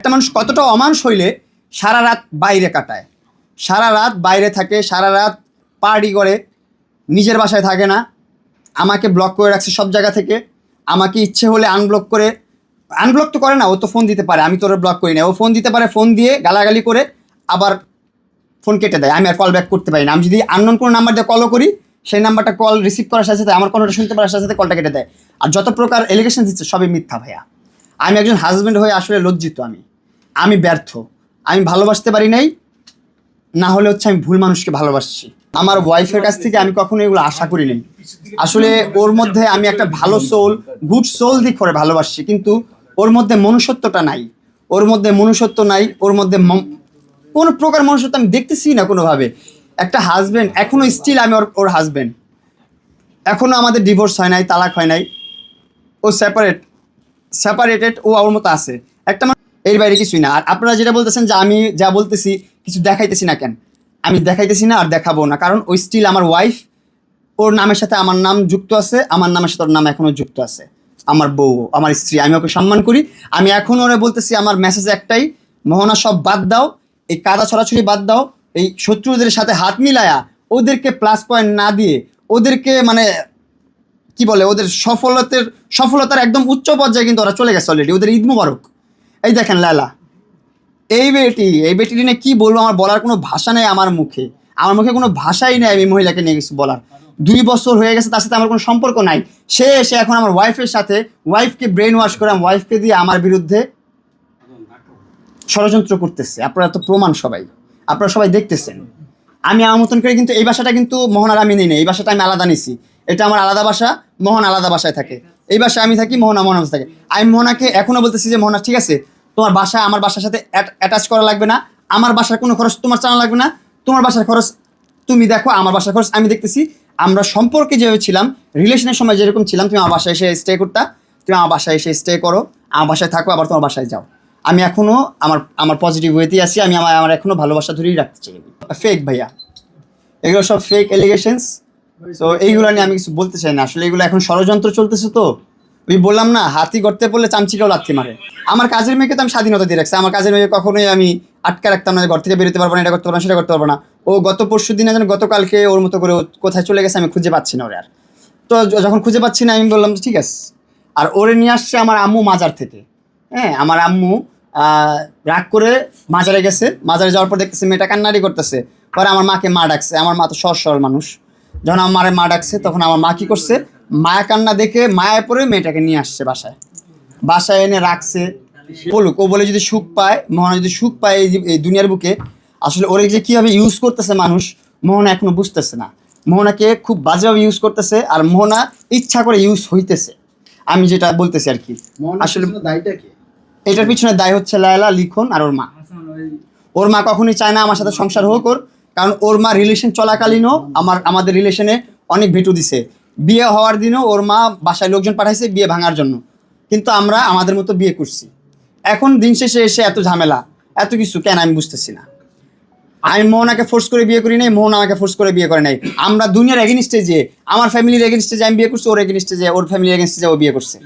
একটা মানুষ কতটা অমানুষ হইলে সারা রাত বাইরে কাটায়, সারা রাত বাইরে থাকে, সারা রাত পার্টি করে, নিজের বাসায় থাকে না, আমাকে ব্লক করে রাখছে সব জায়গা থেকে, আমাকে ইচ্ছে হলে আনব্লক করে, আনব্লক তো করে না, ও তো ফোন দিতে পারে, আমি তোর ব্লক করি না, ও ফোন দিতে পারে, ফোন দিয়ে গালাগালি করে আবার ফোন কেটে দেয়, আমি আর কল ব্যাক করতে পারি না। আমি যদি আননোন কোনো নাম্বার দিয়ে কলও করি, সেই নাম্বারটা কল রিসিভ করার সাথে সাথে আমার কলটা শুনতে পারার সাথে সাথে কলটা কেটে দেয়। আর যত প্রকার এলিগেশন দিচ্ছে সবই মিথ্যা ভাইয়া। আমি একজন হাজব্যান্ড হয়ে আসলে লজ্জিত, আমি ব্যর্থ, আমি ভালোবাসতে পারি নাই, না হলে হচ্ছে আমি ভুল মানুষকে ভালোবাসছি। আমার ওয়াইফের কাছ থেকে আমি কখনো এগুলো আশা করি নাই। আসলে ওর মধ্যে আমি একটা ভালো সোল, গুড সোল দিক করে ভালোবাসছি, কিন্তু ওর মধ্যে মনুষ্যত্বটা নাই, ওর মধ্যে মনুষ্যত্ব নাই, ওর মধ্যে কোনো প্রকার মনুষ্যত্ব আমি দেখতেছি না কোনোভাবে। একটা হাজব্যান্ড, এখনো স্টিল আমি ওর হাজব্যান্ড, এখনো আমাদের ডিভোর্স হয় নাই, তালাক হয় নাই, ও সেপারেটেড, ও ওর মতো আছে একটা, এর বাইরে কিছুই না। আর আপনারা যেটা বলতেছেন যে আমি যা বলতেছি কিছু দেখাইতেছি না, কেন আমি দেখাইতেছি না আর দেখাবো না, কারণ ওই স্টিল আমার ওয়াইফ, ওর নামের সাথে আমার নাম যুক্ত আছে, আমার নামের সাথে ওর নাম এখনও যুক্ত আছে, আমার বউ, আমার স্ত্রী, আমি ওকে সম্মান করি। আমি এখন ওরা বলতেছি, আমার মেসেজ একটাই, মোহনা সব বাদ দাও, এই কাদা ছড়াছড়ি বাদ দাও, এই শত্রুদের সাথে হাত মিলায়া ওদেরকে প্লাস পয়েন্ট না দিয়ে, ওদেরকে মানে কি বলে, ওদের সফলতার একদম উচ্চ পর্যায়ে কিন্তু ওরা চলে গেছে অলরেডি, ওদের ঈদ মুবারক। এই দেখেন লালা, এই বেটি নিয়ে কি বলবো, আমার বলার কোনো ভাষা নেই, আমার মুখে কোনো ভাষাই নেই আমি মহিলাকে নিয়ে কিছু বলার। 2 বছর হয়ে গেছে, তার সাথে আমার কোনো সম্পর্ক নাই, সে এসে এখন আমার ওয়াইফের সাথে, ওয়াইফকে ব্রেন ওয়াশ করে ওয়াইফকে দিয়ে আমার বিরুদ্ধে ষড়যন্ত্র করতেছে। আপনারা তো প্রমাণ, আপনারা সবাই দেখতেছেন। আমি আমার মতন করে কিন্তু এই বাসাটা কিন্তু মোহনার আমি নিই না, এই বাসাটা আমি আলাদা নিছি, এটা আমার আলাদা বাসা, মোহন আলাদা বাসায় থাকে, এই বাসায় আমি থাকি, মোহনা বাসায় থাকে। আমি মোহনাকে এখনও বলতেছি যে মোহনা ঠিক আছে, তোমার বাসা আমার বাসার সাথে অ্যাটাচ করা লাগবে না, আমার বাসার কোনো খরচ তোমার চালানো লাগবে না, তোমার বাসার খরচ তুমি দেখো, আমার বাসার খরচ আমি দেখতেছি। আমরা সম্পর্কে যেভাবে ছিলাম, রিলেশনের সময় যেরকম ছিলাম, তুমি আমার বাসায় এসে স্টে করতা, তুমি আমার বাসায় এসে স্টে করো, আমার বাসায় থাকো, আবার তোমার বাসায় যাও। আমি এখনও আমার পজিটিভ ওয়েতেই আছি, আমি আমার এখনও ভালোবাসা ধরেই রাখতে চাই। ফেক ভাইয়া, এগুলো সব ফেক এলিগেশনস। তো এইগুলো নিয়ে আমি কিছু বলতে চাই না, আসলে এগুলো এখন ষড়যন্ত্র চলতেছে। তো ওই বললাম না, হাতি গড়তে পড়লে চামচিটাও লাথি মারে। আমার কাজের মেয়েকে তো আমি স্বাধীনতা দিয়ে রাখছি, আমার কাজের মেয়েকে কখনোই আমি আটকা রাখতাম না, ঘর থেকে বেরোতে পারবো না, এটা করতে পারবো না, সেটা করতে পারবো না। ও গত পরশু দিনে যেন, গতকালকে ওর মতো করে কোথায় চলে গেছে, আমি খুঁজে পাচ্ছি না ওরে আর। তো যখন খুঁজে পাচ্ছি না, আমি বললাম ঠিক আছে। আর ওরে নিয়ে আসছে আমার আম্মু মাজার থেকে। হ্যাঁ, আমার আম্মু রাগ করে মাজারে গেছে, মাজারে যাওয়ার পর দেখতেছে মেয়েটা কান্নাড়ি করতেছে, পরে আমার মাকে মা ডাকছে। আমার মা তো সরল মানুষ, যখন আমার মা ডাকছে তখন আমার মা কী করছে, মায়া কান্না দেখে মায়ায় পড়ে মেয়েটাকে নিয়ে আসছে বাসায় এনে রাখছে। বলুক, ও বলে যদি সুখ পায়, মোহনা যদি সুখ পায় এই দুনিয়ার বুকে, আসলে ওরে যে কীভাবে ইউজ করতেছে মানুষ, মোহনা এখনো বুঝতেছে না। মোহনাকে খুব বাজেভাবে ইউজ করতেছে, আর মোহনা ইচ্ছা করে ইউজ হইতেছে, আমি যেটা বলতেছি আর কি। আসলে দায়টা কি, এটার পিছনে দায় হচ্ছে লায়লা, লিখন আর ওর মা। ওর মা কখনোই চায় না আমার সাথে সংসার হোক ওর, কারণ ওর মা রিলেশন চলাকালীনও আমাদের রিলেশনে অনেক ভেটু দিছে। বিয়ে হওয়ার দিনও ওর মা বাসায় লোকজন পাঠাইছে বিয়ে ভাঙার জন্য, কিন্তু আমরা আমাদের মতো বিয়ে করছি। এখন দিন শেষে এসে এত ঝামেলা, এত কিছু কেন আমি বুঝতেছি না। আমি মোহনাকে ফোর্স করে বিয়ে করি নাই, মোহন আমাকে ফোর্স করে বিয়ে করে নাই। আমরা দুনিয়ার এগেনস্টে যে, আমার ফ্যামিলির এগেনস্টে যে আমি বিয়ে করছি, ওর এগেনস্টে যে, ওর ফ্যামিলির এগেনস্টে যে ও বিয়ে করছে।